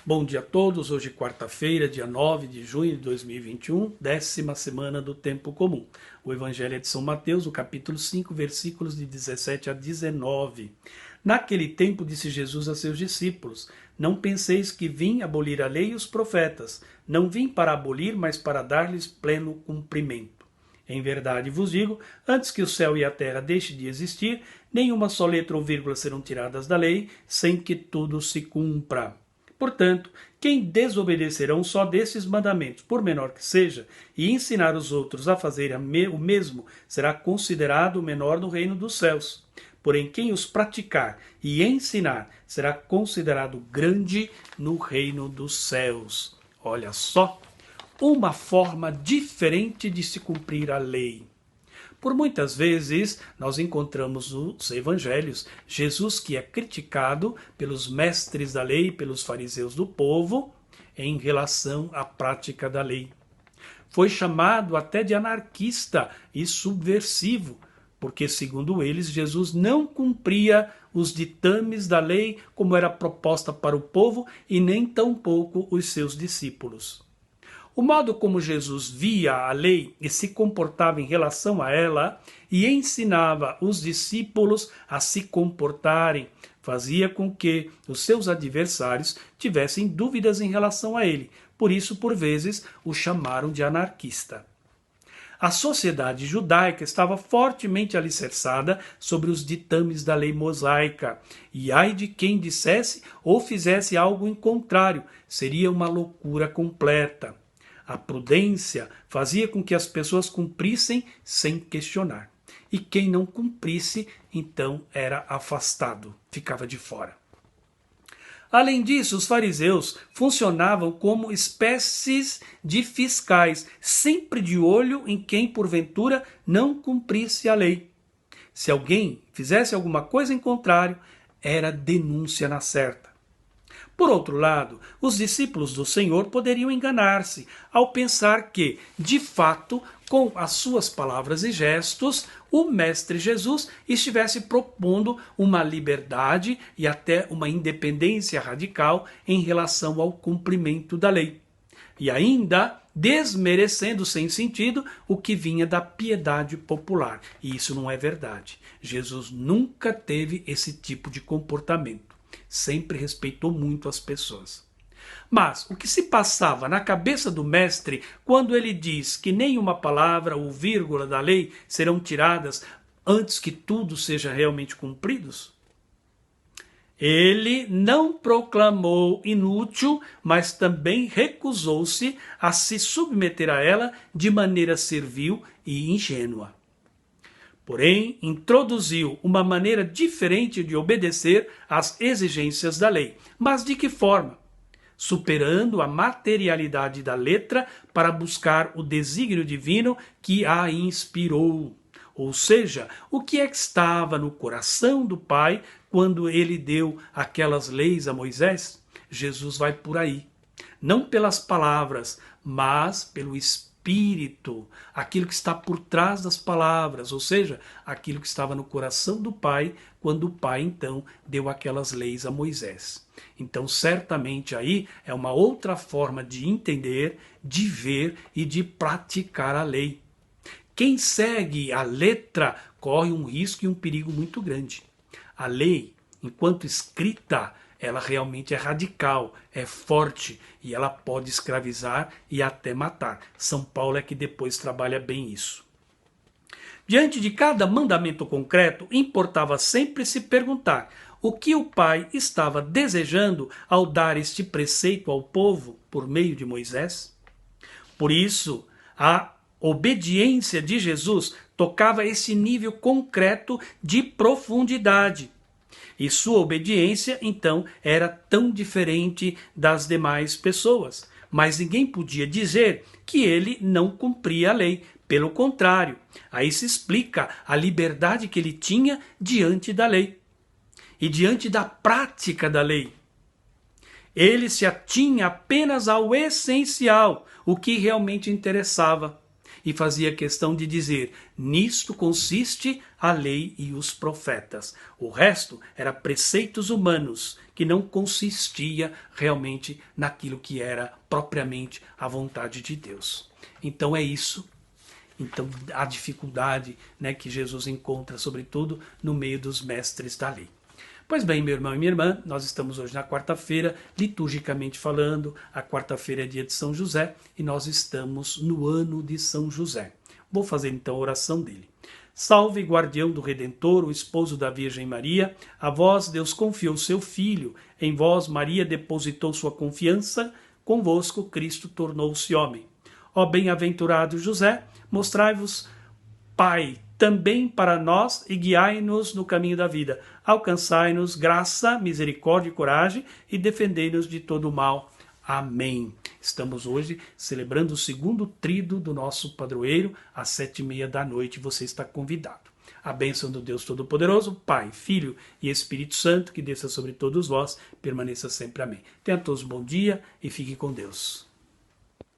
Bom dia a todos, hoje quarta-feira, dia 9 de junho de 2021, 10ª semana do Tempo Comum. O Evangelho é de São Mateus, o capítulo 5, versículos de 17 a 19. Naquele tempo disse Jesus a seus discípulos: Não penseis que vim abolir a lei e os profetas. Não vim para abolir, mas para dar-lhes pleno cumprimento. Em verdade vos digo, antes que o céu e a terra deixem de existir, nenhuma só letra ou vírgula serão tiradas da lei, sem que tudo se cumpra. Portanto, quem desobedecer a um só desses mandamentos, por menor que seja, e ensinar os outros a fazerem o mesmo, será considerado o menor no reino dos céus. Porém, quem os praticar e ensinar será considerado grande no reino dos céus. Olha só, uma forma diferente de se cumprir a lei. Por muitas vezes, nós encontramos nos evangelhos Jesus que é criticado pelos mestres da lei, pelos fariseus do povo, em relação à prática da lei. Foi chamado até de anarquista e subversivo, porque, segundo eles, Jesus não cumpria os ditames da lei como era proposta para o povo e nem tampouco os seus discípulos. O modo como Jesus via a lei e se comportava em relação a ela e ensinava os discípulos a se comportarem fazia com que os seus adversários tivessem dúvidas em relação a ele. Por isso, por vezes, o chamaram de anarquista. A sociedade judaica estava fortemente alicerçada sobre os ditames da lei mosaica, e ai de quem dissesse ou fizesse algo em contrário, seria uma loucura completa. A prudência fazia com que as pessoas cumprissem sem questionar. E quem não cumprisse, então era afastado, ficava de fora. Além disso, os fariseus funcionavam como espécies de fiscais, sempre de olho em quem porventura não cumprisse a lei. Se alguém fizesse alguma coisa em contrário, era denúncia na certa. Por outro lado, os discípulos do Senhor poderiam enganar-se ao pensar que, de fato, com as suas palavras e gestos, o Mestre Jesus estivesse propondo uma liberdade e até uma independência radical em relação ao cumprimento da lei. E ainda desmerecendo sem sentido o que vinha da piedade popular. E isso não é verdade. Jesus nunca teve esse tipo de comportamento. Sempre respeitou muito as pessoas. Mas o que se passava na cabeça do mestre quando ele diz que nenhuma palavra ou vírgula da lei serão tiradas antes que tudo seja realmente cumprido? Ele não proclamou inútil, mas também recusou-se a se submeter a ela de maneira servil e ingênua. Porém, introduziu uma maneira diferente de obedecer às exigências da lei. Mas de que forma? Superando a materialidade da letra para buscar o desígnio divino que a inspirou. Ou seja, o que é que estava no coração do Pai quando ele deu aquelas leis a Moisés? Jesus vai por aí. Não pelas palavras, mas pelo Espírito, aquilo que está por trás das palavras, ou seja, aquilo que estava no coração do Pai, quando o Pai, então, deu aquelas leis a Moisés. Então, certamente aí é uma outra forma de entender, de ver e de praticar a lei. Quem segue a letra corre um risco e um perigo muito grande. A lei, enquanto escrita, ela realmente é radical, é forte e ela pode escravizar e até matar. São Paulo é que depois trabalha bem isso. Diante de cada mandamento concreto, importava sempre se perguntar o que o Pai estava desejando ao dar este preceito ao povo por meio de Moisés. Por isso, a obediência de Jesus tocava esse nível concreto de profundidade. E sua obediência, então, era tão diferente das demais pessoas. Mas ninguém podia dizer que ele não cumpria a lei. Pelo contrário, aí se explica a liberdade que ele tinha diante da lei e diante da prática da lei. Ele se atinha apenas ao essencial, o que realmente interessava. E fazia questão de dizer: nisto consiste a lei e os profetas. O resto era preceitos humanos que não consistia realmente naquilo que era propriamente a vontade de Deus. Então é isso. Então a dificuldade, né, que Jesus encontra, sobretudo no meio dos mestres da lei. Pois bem, meu irmão e minha irmã, nós estamos hoje na quarta-feira, liturgicamente falando, a quarta-feira é dia de São José e nós estamos no ano de São José. Vou fazer então a oração dele. Salve, guardião do Redentor, o esposo da Virgem Maria, a vós Deus confiou seu Filho, em vós Maria depositou sua confiança, convosco Cristo tornou-se homem. Ó bem-aventurado José, mostrai-vos Pai também para nós e guiai-nos no caminho da vida. Alcançai-nos graça, misericórdia e coragem e defendei-nos de todo o mal. Amém. Estamos hoje celebrando o segundo tríduo do nosso padroeiro, às 7h30 da noite. Você está convidado. A bênção do Deus Todo-Poderoso, Pai, Filho e Espírito Santo, que desça sobre todos vós, permaneça sempre. Amém. Tenha todos um bom dia e fique com Deus.